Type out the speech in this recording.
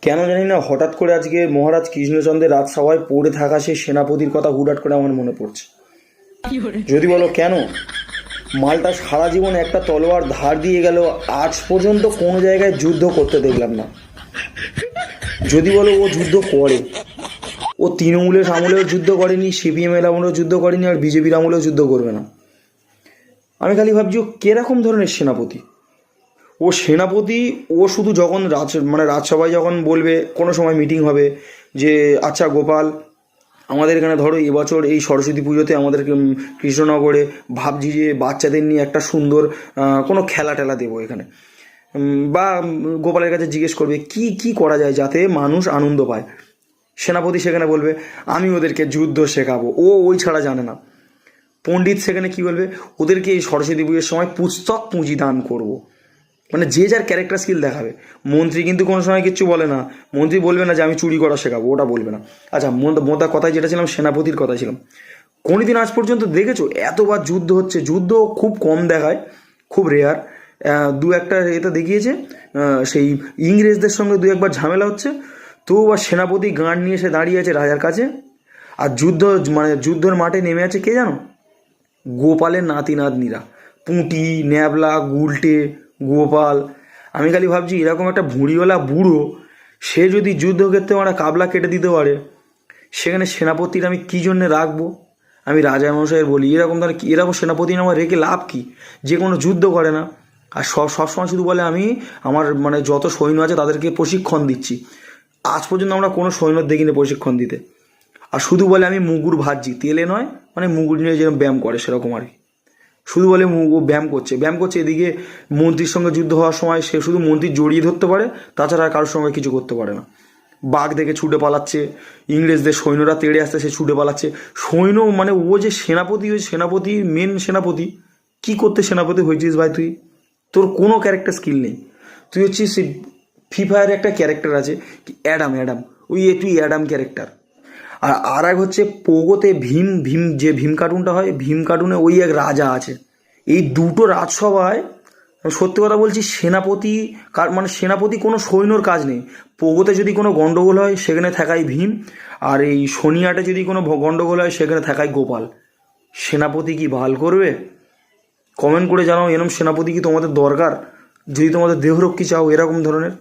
কেন জানি না হঠাৎ করে আজকে মহারাজ কৃষ্ণচন্দ্রের রাজসভায় পড়ে থাকা সেই সেনাপতির কথা হুটহাট করে আমার মনে পড়ছে। যদি বলো কেন, মালটা সারা জীবন একটা তলোয়ার ধার দিয়ে গেল, আজ পর্যন্ত কোনো জায়গায় যুদ্ধ করতে দেখলাম না। যদি বলো ও যুদ্ধ করে, ও তৃণমূলের আমলেও যুদ্ধ করেনি, সিপিএমের আমলেও যুদ্ধ করেনি, আর বিজেপির আমলেও যুদ্ধ করবে না। আমি খালি ভাবছি ও কিরকম ধরনের সেনাপতি। ও সেনাপতি, ও শুধু যখন রাজসভায় যখন বলবে, কোনো সময় মিটিং হবে যে আচ্ছা গোপাল, আমাদের এখানে ধরো এবছর এই সরস্বতী পুজোতে আমাদের কৃষ্ণনগরে ভাবছি যে বাচ্চাদের নিয়ে একটা সুন্দর কোনো খেলা টেলা দেবো এখানে, বা গোপালের কাছে জিজ্ঞেস করবে কি কি করা যায় যাতে মানুষ আনন্দ পায়। সেনাপতি সেখানে বলবে আমি ওদেরকে যুদ্ধ শেখাবো, ও ওই ছাড়া জানে না। পণ্ডিত সেখানে কি বলবে, ওদেরকে এই সরস্বতী পুজোর সময় পুস্তক পুঁজি দান করবো। মানে যে যার ক্যারেক্টার স্কিল দেখাবে। মন্ত্রী কিন্তু কোনো সময় কিচ্ছু বলে না, মন্ত্রী বলবে না যে আমি চুরি করা শেখাবো, ওটা বলবে না। আচ্ছা, মোদ্দা কথায় যেটা ছিলাম, সেনাপতির কথা ছিলাম। কোনোদিন আজ পর্যন্ত দেখেছো এতবার যুদ্ধ হচ্ছে? যুদ্ধ খুব কম দেখায়, খুব রেয়ার। দু একটা এটা দেখিয়েছে, সেই ইংরেজদের সঙ্গে দু একবার ঝামেলা হচ্ছে, তো আর সেনাপতি গাঁড় নিয়ে এসে দাঁড়িয়ে আছে রাজার কাছে। আর যুদ্ধের মাঠে নেমে আছে কে জানো? গোপালের নাতি নাতনিরা, পুঁটি, ন্যাবলা, গুলটে, গোপাল। আমি খালি ভাবছি এরকম একটা ভুঁড়িওয়ালা বুড়ো, সে যদি যুদ্ধক্ষেত্রে আমরা কাবলা কেটে দিতে পারে, সেখানে সেনাপতির আমি কী জন্যে রাখবো? আমি রাজা মশাইয়ের বলি, এরকম সেনাপতি আমার রেখে লাভ কি? যে কোনো যুদ্ধ করে না, আর সবসময় শুধু বলে আমি আমার যত সৈন্য আছে তাদেরকে প্রশিক্ষণ দিচ্ছি। আজ পর্যন্ত আমরা কোনো সৈন্য দেখিনি প্রশিক্ষণ দিতে। আর শুধু বলে আমি মুগুর ভাজছি, তেলে নয়, মুগুর নিয়ে যেরকম ব্যায়াম করে সেরকম আর কি। শুধু বলে ও ব্যায়াম করছে। এদিকে মন্ত্রীর সঙ্গে যুদ্ধ হওয়ার সময় সে শুধু মন্ত্রী জড়িয়ে ধরতে পারে, তাছাড়া আর কারোর সঙ্গে কিছু করতে পারে না। বাঘ দেখে ছুটে পালাচ্ছে, ইংরেজদের সৈন্যরা তেড়ে আসতে সে ছুটে পালাচ্ছে। সৈন্য ও যে সেনাপতি, ওই সেনাপতি মেন সেনাপতি। কি করতে সেনাপতি হয়েছিস ভাই তুই? তোর কোনো ক্যারেক্টার স্কিল নেই। তুই হচ্ছিস ফ্রি ফায়ারে একটা ক্যারেক্টার আছে অ্যাডাম, তুই অ্যাডাম ক্যারেক্টার। আর এক হচ্ছে পোগোতে ভীম যে ভীম কার্টুনটা হয়, ভীম কার্টুনে ওই এক রাজা আছে। এই দুটো রাজসভায় সত্যি কথা বলছি, সেনাপতি কোনো সৈন্যর কাজ নেই। পোগোতে যদি কোনো গন্ডগোল হয় সেখানে থাকায় ভীম, আর এই শনিয়াটে যদি কোনো গন্ডগোল হয় সেখানে থাকায় গোপাল। সেনাপতি কি ভাল করবে? কমেন্ট করে জানাও এরকম সেনাপতি কি তোমাদের দরকার, যদি তোমাদের দেহরক্ষী চাও এরকম ধরনের।